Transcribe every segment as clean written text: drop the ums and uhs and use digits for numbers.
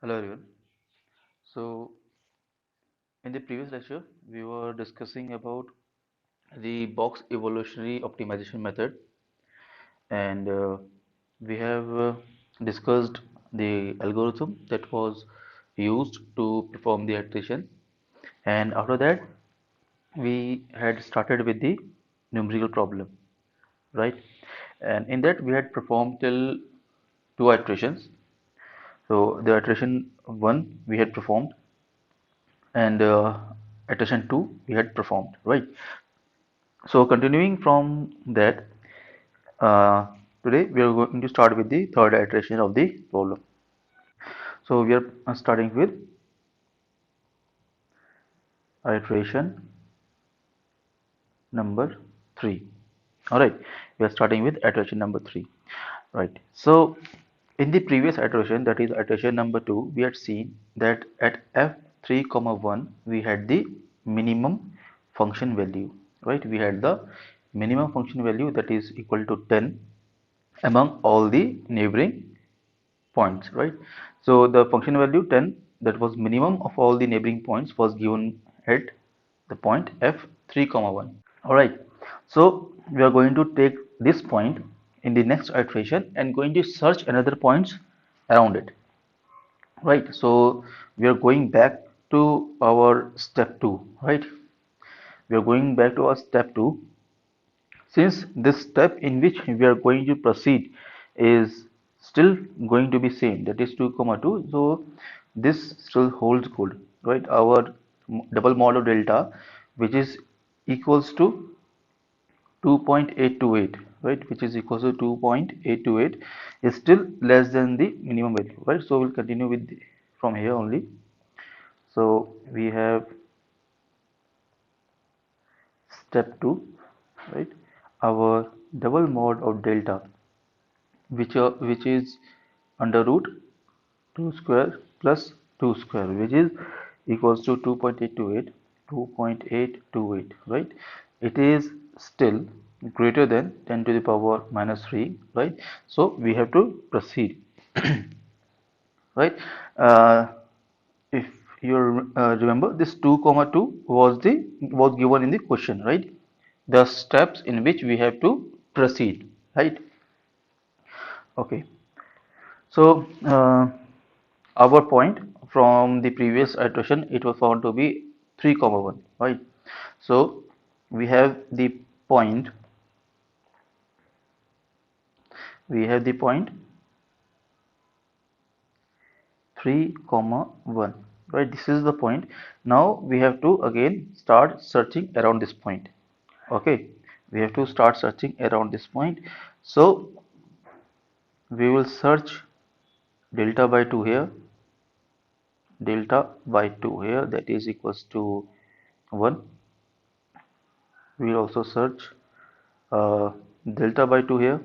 Hello everyone. So in the previous lecture, we were discussing about the box evolutionary optimization method, and we have discussed the algorithm that was used to perform the iteration. And after that, we had started with the numerical problem, right? And in that, we had performed till two iterations. So the iteration one we had performed, and iteration 2 we had performed, right? So continuing from that, uh, today we are going to start with the third iteration of the problem. So we are starting with iteration number 3. All right, we are starting with iteration number 3, right? So in the previous iteration, that is iteration number 2, we had seen that at f3 comma 1 we had the minimum function value, right? We had the minimum function value that is equal to 10 among all the neighboring points, right? So the function value 10, that was minimum of all the neighboring points, was given at the point f3 comma 1. All right, so we are going to take this point in the next iteration and going to search another points around it, right? So we are going back to our step 2, right? We are going back to our step 2. Since this step in which we are going to proceed is still going to be same, that is 2 comma 2, so this still holds good, right? Our double mod of delta, which is equals to 2.828, right, which is equals to 2.828, is still less than the minimum value, right? So we'll continue with from here only. So we have step 2, right? Our double mod of delta, which is under root 2 square plus 2 square, which is equals to 2.828, 2.828, right? It is still greater than 10 to the power minus 3, right? So we have to proceed, right? uh, if you remember, this 2 comma 2 was given in the question, right? The steps in which we have to proceed, right? Okay. So our point from the previous iteration, it was found to be 3 comma 1, right? So we have the point, we have the point 3 comma 1, right? This is the point. Now we have to again start searching around this point. Okay, we have to start searching around this point. So we will search delta by 2 here, delta by 2 here, that is equals to 1. We will also search uh, delta by 2 here,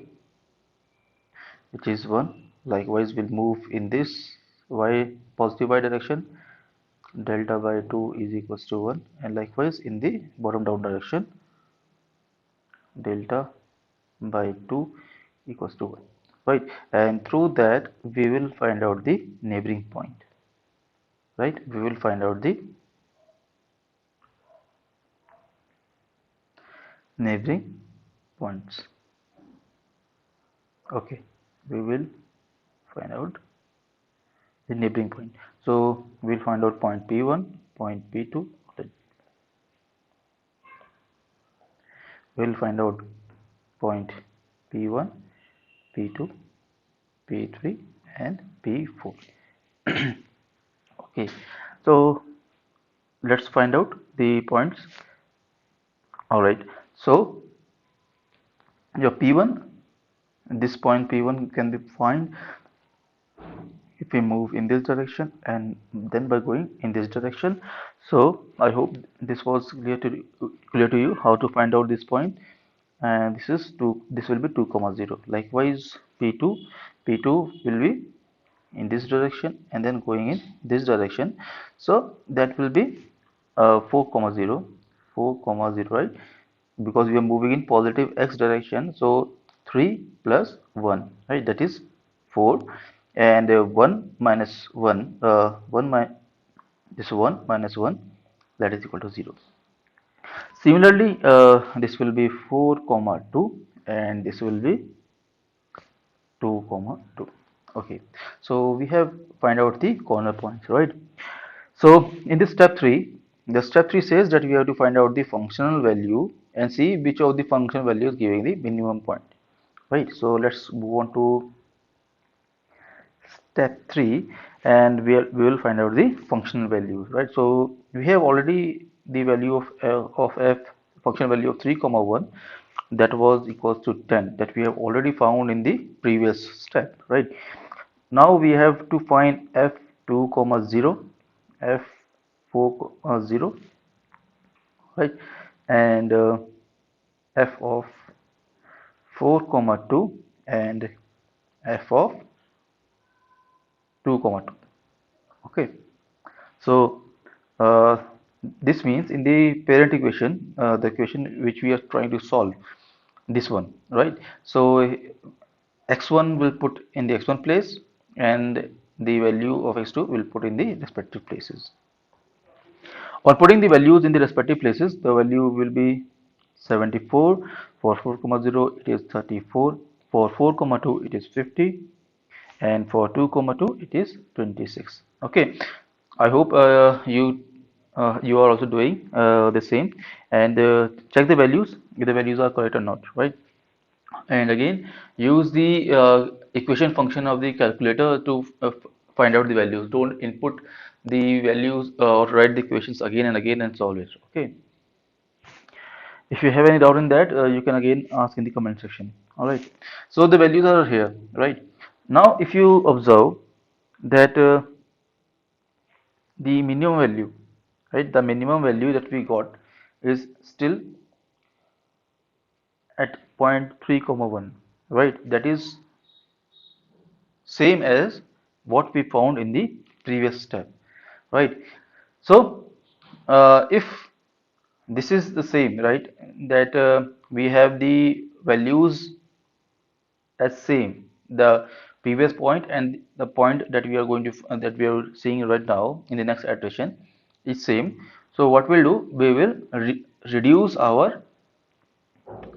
which is 1. Likewise, we'll move in this y positive y direction, delta by 2 is equals to 1, and likewise in the bottom down direction, delta by 2 equals to 1, right? And through that we will find out the neighboring point, right? We will find out the neighboring points. Okay, we will find out the neighboring point. So we'll find out point P1, point P2. We'll find out point P1, P2, P3, and P4. Okay, so let's find out the points. All right, so your P1, this point P1 can be found if we move in this direction and then by going in this direction. So I hope this was clear to you how to find out this point. And this is 2, this will be 2 comma 0. Likewise P2 will be in this direction and then going in this direction, so that will be 4 comma 0, 4 comma 0, right? Because we are moving in positive x direction, so 3 plus 1, right, that is 4. and 1 minus 1 this 1 minus 1, that is equal to 0. Similarly, this will be 4 comma 2, and this will be 2 comma 2. Okay, so we have find out the corner points, right? So in this step 3, the step 3 says that we have to find out the functional value and see which of the functional values giving the minimum point, right? So let's move on to step 3, and we will find out the functional values, right? So we have already the value of f, function value of 3 comma 1, that was equals to 10, that we have already found in the previous step, right? Now we have to find f2 comma 0, f4 comma 0, right? And f of 4 comma 2 and f of 2 comma 2. Okay, so uh, this means in the parent equation, the equation which we are trying to solve, this one, right? So x1 will put in the x1 place, and the value of x2 will put in the respective places. On putting the values in the respective places, the value will be 74. For 4 comma 0 it is 34, for 4 comma 2 it is 50, and for 2 comma 2 it is 26. Okay, I hope you are also doing the same, and check the values if the values are correct or not, right? And again, use the equation function of the calculator to find out the values. Don't input the values or write the equations again and again and solve it. Okay, if you have any doubt in that, you can again ask in the comment section. All right, so the values are here, right? Now if you observe that the minimum value, right, the minimum value that we got is still at point 3 comma 1, right? That is same as what we found in the previous step, right? So if this is the same, right, that we have the values as same, the previous point and the point that we are going to that we are seeing right now in the next iteration is same. So what we'll do, we will reduce our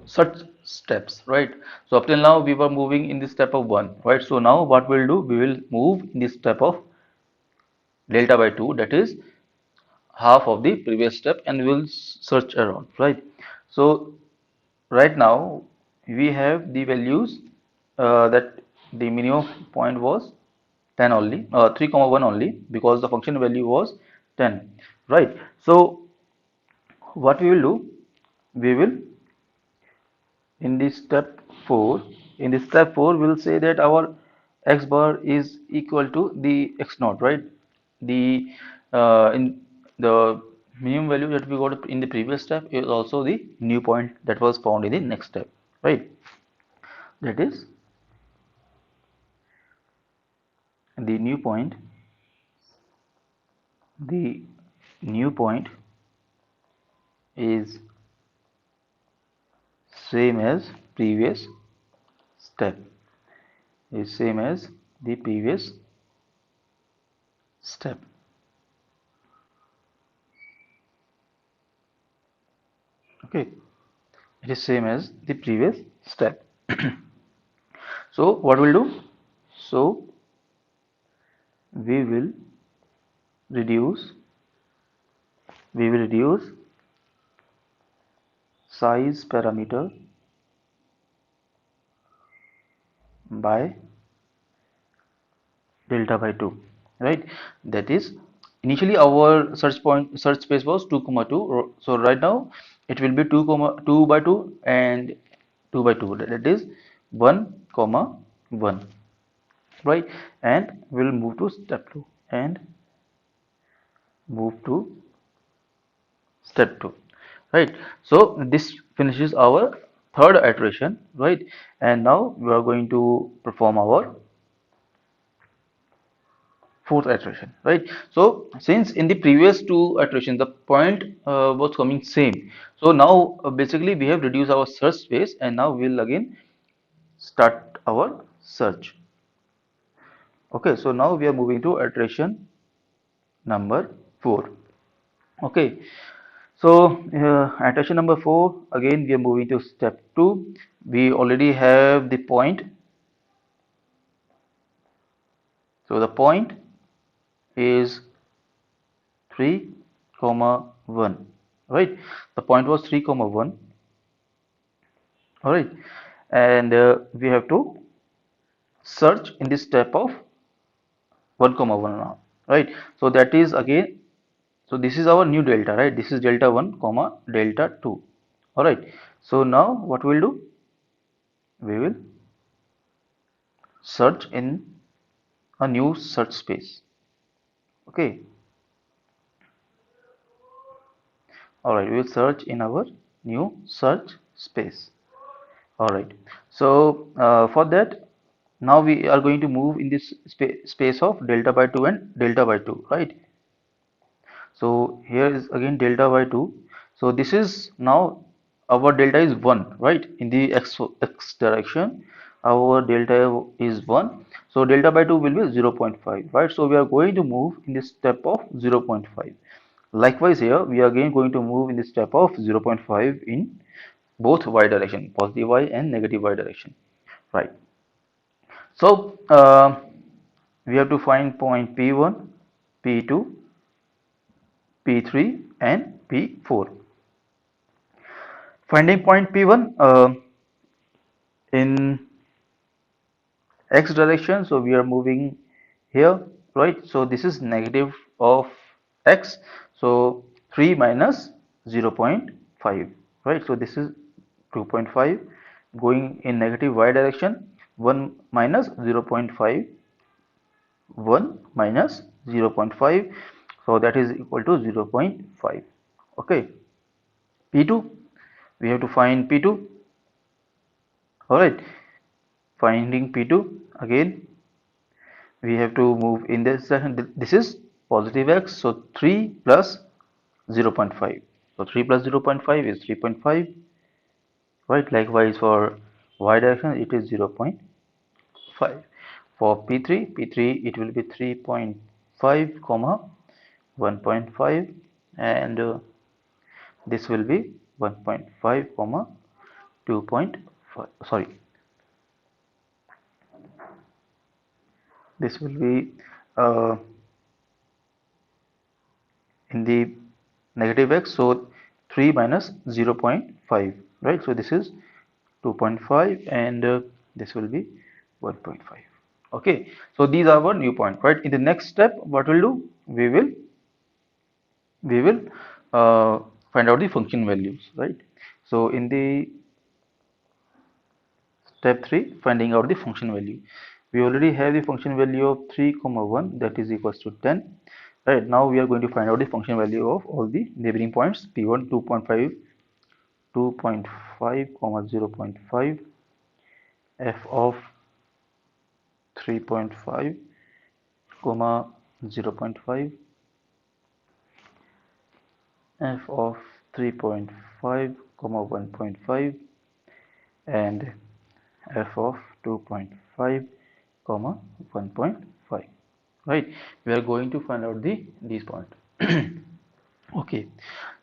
such steps, right? So up till now we were moving in the step of 1, right? So now what we'll do, we will move in the step of delta by 2, that is half of the previous step, and we'll search around, right? So right now we have the values that the minimum point was 10 only, 3 comma 1 only, because the function value was 10, right? So what we will do, we will in this step 4, in this step 4 we'll say that our x bar is equal to the x naught, right? The in the minimum value that we got in the previous step is also the new point that was found in the next step, right? That is the new point, the new point is same as previous step, is same as the previous step. Okay, it is same as the previous step. So what we'll do, so we will reduce, we will reduce size parameter by delta by 2, right? That is, initially our search space was 2 comma 2, so right now it will be 2 comma 2 by 2 and 2 by 2, that is 1 comma 1, right? And we'll move to step 2 and move to step 2, right? So this finishes our third iteration, right? And now we are going to perform our fourth iteration, right? So since in the previous two iterations the point was coming same, so now basically we have reduced our search space, and now we'll again start our search. Okay, so now we are moving to iteration number 4. Okay, so iteration number 4, again we are moving to step 2. We already have the point. So the point is 3 comma 1, right? The point was 3 comma 1, all right, and we have to search in this step of 1 comma 1 now, right? So that is again, so this is our new delta, right? This is delta 1 comma delta 2, all right. So now what we'll do, we will search in a new search space. Okay, all right, we will search in our new search space. All right, so for that, now we are going to move in this space of delta by 2 and delta by 2, right? So here is again delta by 2. So this is now our delta is 1, right? In the x direction, our delta is 1. So delta by 2 will be 0.5, right? So we are going to move in this step of 0.5. Likewise here, we are again going to move in the step of 0.5 in both y direction, positive y and negative y direction, right? So we have to find point P1, P2, P3 and P4. Finding point P1 in x direction, so we are moving here, right? So this is negative of x, so 3 minus 0.5, right? So this is 2.5 going in negative y direction, 1 minus 0.5, 1 minus 0.5, so that is equal to 0.5. Okay, P2, we have to find P2. All right, finding P2, again we have to move in this direction. This is positive x, so 3 plus 0.5, so 3 plus 0.5 is 3.5, right? Likewise for y direction it is 0.5. For P3 it will be 3.5 comma 1.5, and this will be 1.5 comma 2.5, sorry, this will be uh, in the negative x, so 3 minus 0.5, right? So this is 2.5, and this will be 1.5. Okay, so these are our new point, right? In the next step, what we'll do, we will uh, find out the function values, right? So in the step 3, finding out the function value, we already have the function value of 3 comma 1, that is equals to 10, right? Now we are going to find out the function value of all the neighboring points, P1 2.5, 2.5 comma 0.5, f of 3.5 comma 0.5, f of 3.5 comma 1.5, and f of 2.5 comma 1.5, right? We are going to find out these points. Okay,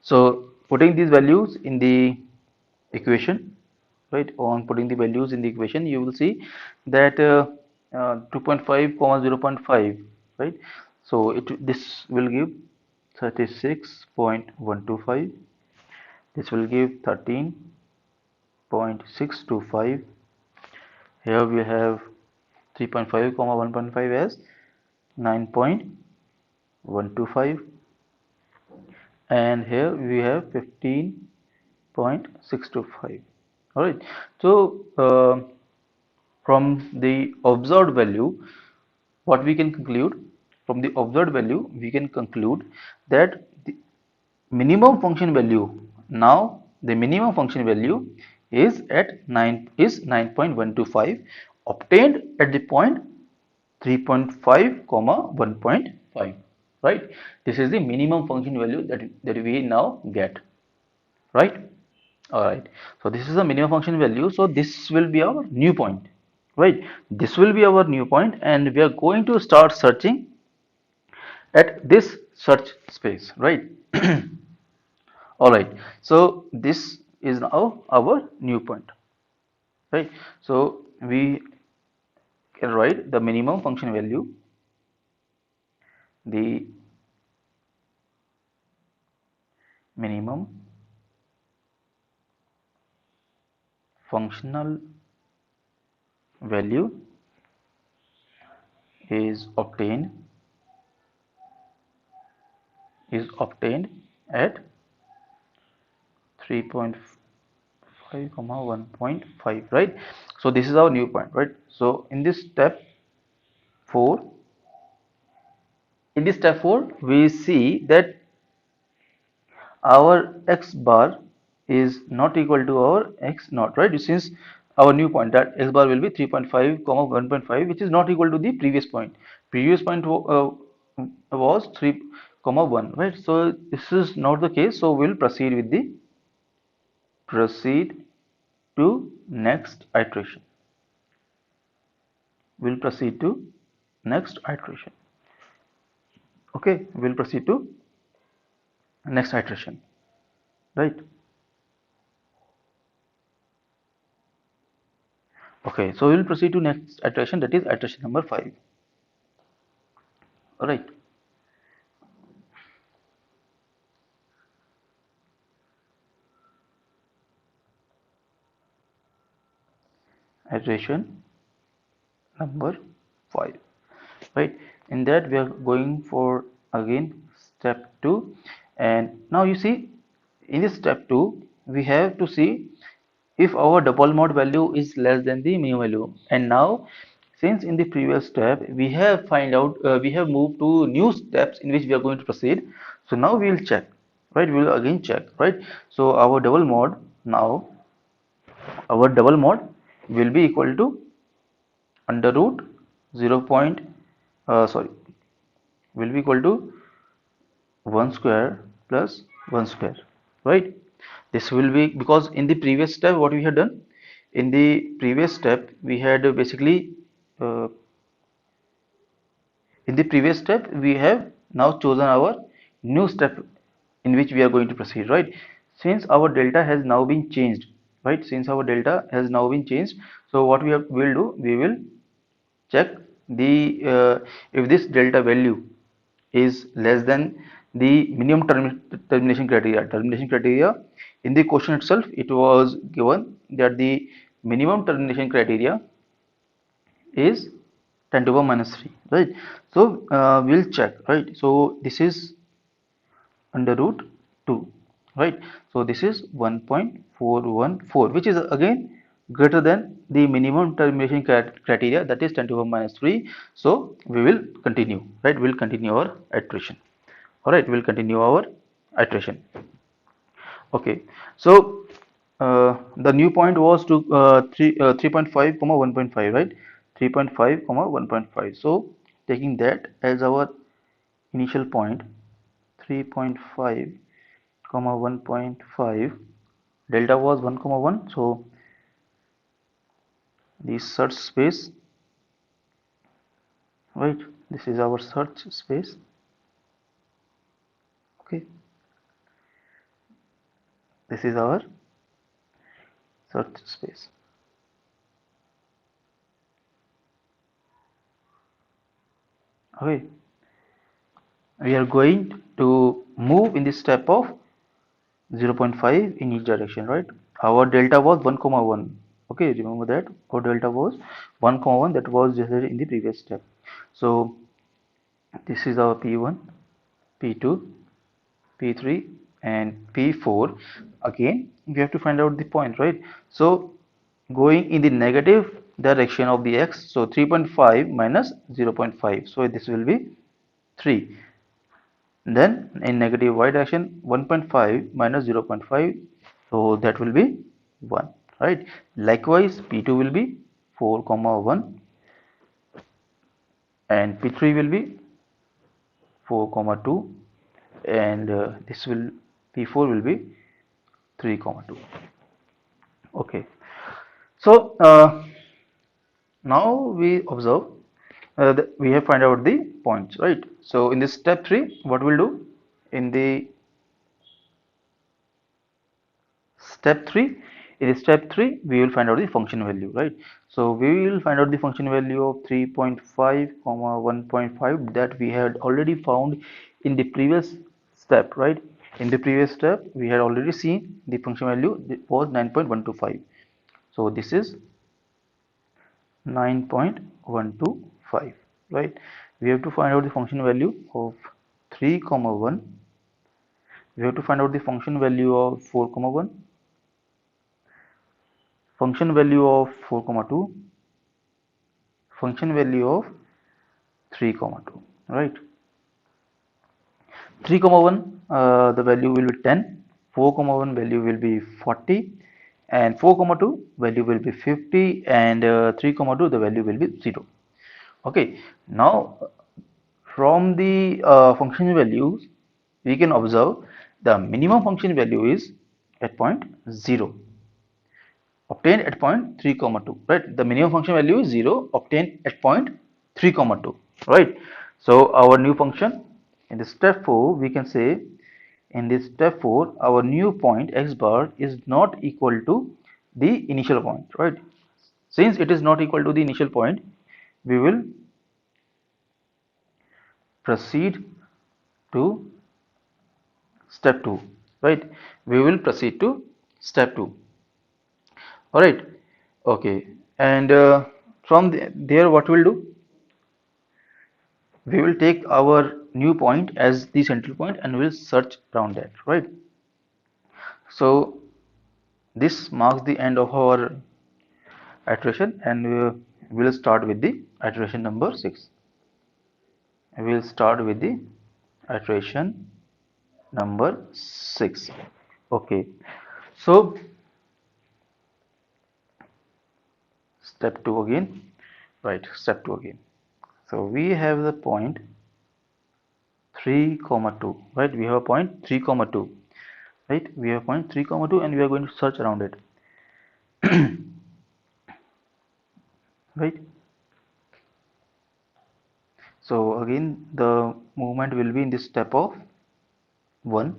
so putting these values in the equation, right? On putting the values in the equation, you will see that 2.5 comma 0.5, right? So this will give 36.125, this will give 13.625. Here we have 3.5 comma 1.5 as 9.125, and here we have 15.625. All right, so from the observed value, what we can conclude, from the observed value we can conclude that the minimum function value, now the minimum function value is at 9.125, obtained at the point 3.5 comma 1.5, right? This is the minimum function value that we now get, right? All right, so this is the minimum function value, so this will be our new point, right? This will be our new point, and we are going to start searching at this search space, right? All right, so this is now our new point, right? So we can write the minimum function value, the minimum functional value is obtained at 3.5 comma 1.5, right? So this is our new point, right? So in this step 4, we see that our x bar is not equal to our x naught, right? Since our new point, that x bar will be 3.5 comma 1.5, which is not equal to the previous point. Previous point was 3 comma 1, right? So this is not the case, so we'll proceed to next iteration. We'll proceed to next iteration. Okay, we'll proceed to next iteration, right? Okay, so we'll proceed to next iteration, that is iteration number 5. All right. Iteration number 5, right? In that we are going for again step 2, and now you see in this step 2 we have to see if our double mode value is less than the minimum value. And now, since in the previous step we have we have moved to new steps in which we are going to proceed, so now we will check, right? We will again check, right? So our double mode now, our double mode will be equal to under root 0 point sorry will be equal to 1 square plus 1 square, right? This will be because in the previous step what we had done, in the previous step we had basically uh, in the previous step we have now chosen our new step in which we are going to proceed, right? Since our delta has now been changed, right? Since our delta has now been changed, so what will do, we will check the if this delta value is less than the minimum termination criteria. Termination criteria in the question itself, it was given that the minimum termination criteria is 10 to the power minus 3, right? So we'll check, right? So this is under root 2, right? So this is 1.414, which is again greater than the minimum termination criteria, that is 10 to the power minus 3. So we will continue, right? We'll continue our iteration. All right, we'll continue our iteration. Okay, so the new point was to 3.5 comma 1.5, right? 3.5 comma 1.5. So taking that as our initial point, 3.5 comma 1.5, delta was 1 comma 1, so the search space, right? This is our search space. Okay, this is our search space. Okay, we are going to move in this step of 0.5 in each direction, right? Our delta was 1 comma 1. Okay, remember that our delta was 1 comma 1, that was just in the previous step. So this is our p1, p2, p3 and p4. Again we have to find out the point, right? So going in the negative direction of the x, so 3.5 minus 0.5, so this will be 3. Then in negative y direction, 1.5 minus 0.5, so that will be 1, right? Likewise p2 will be 4 comma 1 and p3 will be 4 comma 2, and this will p4 will be 3 comma 2. Okay, so Now we observe that we have find out the points, right? So in this step 3, what we'll do in the step 3, in step 3 we will find out the function value, right? So we will find out the function value of 3.5 comma 1.5 that we had already found in the previous step, right? In the previous step we had already seen the function value was 9.125. So this is 9.125, right? We have to find out the function value of 3 comma 1. We have to find out the function value of 4 comma 1, function value of 4 comma 2, function value of 3 comma 2, right? 3 comma 1, the value will be 10, 4 comma 1 value will be 40, and 4 comma 2 value will be 50, and 3 comma 2 the value will be 0. Okay, now from the function values we can observe the minimum function value is at point 0 obtained at point 3 comma 2, right? The minimum function value is 0 obtained at point 3 comma 2, right? So our new function in the step 4, we can say in this step 4 our new point x bar is not equal to the initial point, right? Since it is not equal to the initial point, we will proceed to step 2, right? We will proceed to step 2. All right, okay, and from there what we'll do, we will take our new point as the central point and we'll search around that, right? So this marks the end of our iteration, and we'll start with the iteration number 6. We'll start with the iteration number 6. Okay, so step 2 again, right? Step 2 again. So we have the point 3 comma 2, right? We have a point 3 comma 2, right? We have point 3 comma 2 and we are going to search around it, right? So again the movement will be in this step of 1,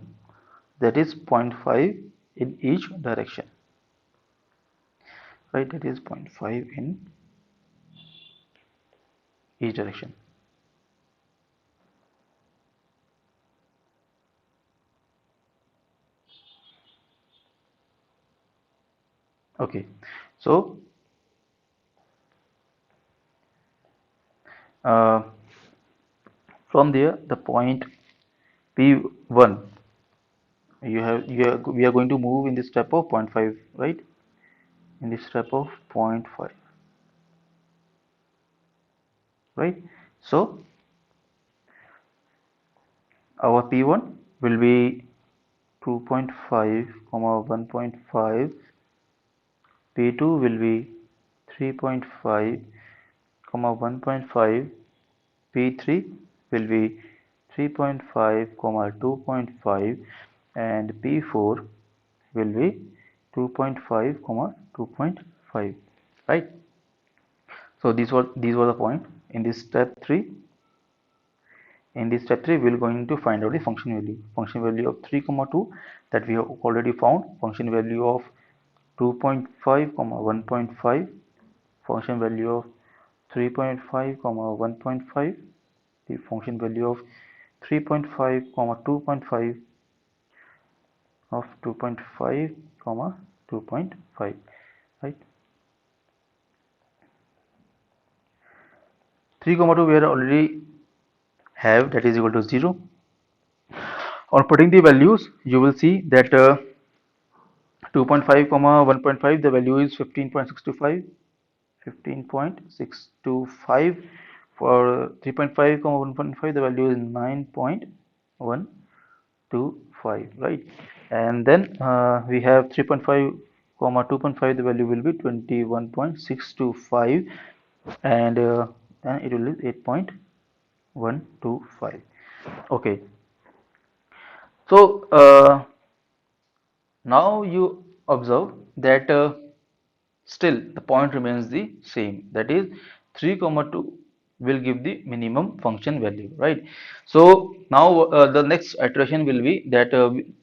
that is 0.5 in each direction, right? That is 0.5 in each direction. Okay, so uh, from there the point P1, we are going to move in this step of 0.5, right? In this step of 0.5, right? So our P1 will be 2.5 comma 1.5, P2 will be 3.5 comma 1.5, P3 will be 3.5 comma 2.5, and P4 will be 2.5 comma 2.5, right? So these were the point in this step 3. In this step 3 we are going to find out the function value of 3 comma 2 that we have already found, function value of 2.5 comma 1.5, function value of 3.5 comma 1.5, the function value of 3.5 comma 2.5 of 2.5 comma 2.5, right? 3 comma 2 we are already have, that is equal to 0. On putting the values you will see that 2.5 comma 1.5 the value is 15.625, 15.625. For 3.5 comma 1.5 the value is 9.125, right? And then we have 3.5 comma 2.5, the value will be 21.625, and then it will be 8.125. Okay, so now you observe that still the point remains the same, that is 3 comma 2 will give the minimum function value, right? So now the next iteration will be that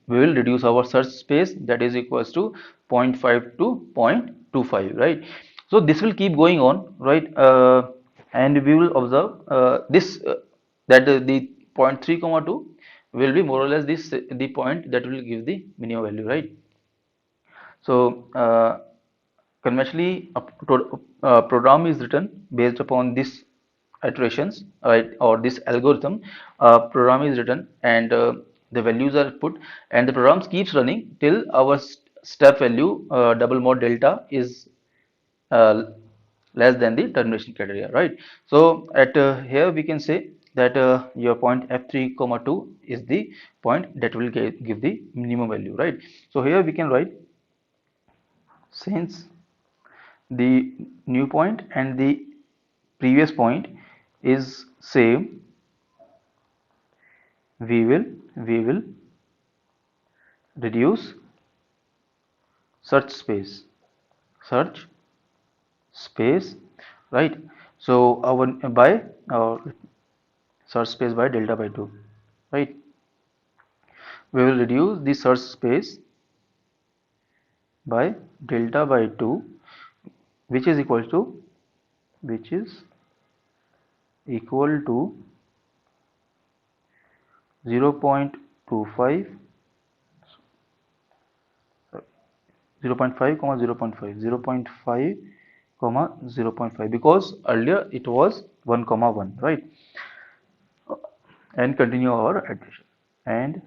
we will reduce our search space, that is equals to zero point 0.5 to 0.25, right? So this will keep going on, right? And we will observe this that the point 3 comma 2 will be more or less this the point that will give the minimum value, right? So conventionally, a program is written based upon this iterations, right, or this algorithm. Program is written and the values are put, and the program keeps running till our step value double mod delta is uh, less than the termination criteria, right? So at here we can say that your point f3 comma 2 is the point that will give the minimum value, right? So here we can write, since the new point and the previous point is same, we will reduce search space, search space, right? So our by our search space by delta by 2, right? We will reduce the search space by delta by 2, which is equal to which is equal to 0.25, 0.5 comma 0.5, 0.5 comma 0.5, because earlier it was 1 comma 1, right? And continue our addition and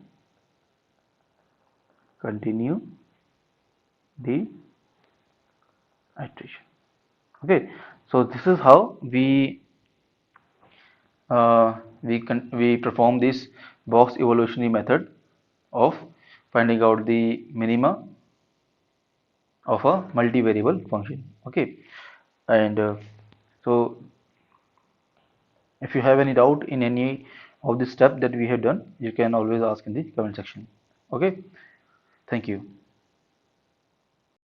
continue the iteration. Okay, so this is how we perform this box evolutionary method of finding out the minima of a multivariable function. Okay, and so if you have any doubt in any of the step that we have done, you can always ask in the comment section. Okay, thank you.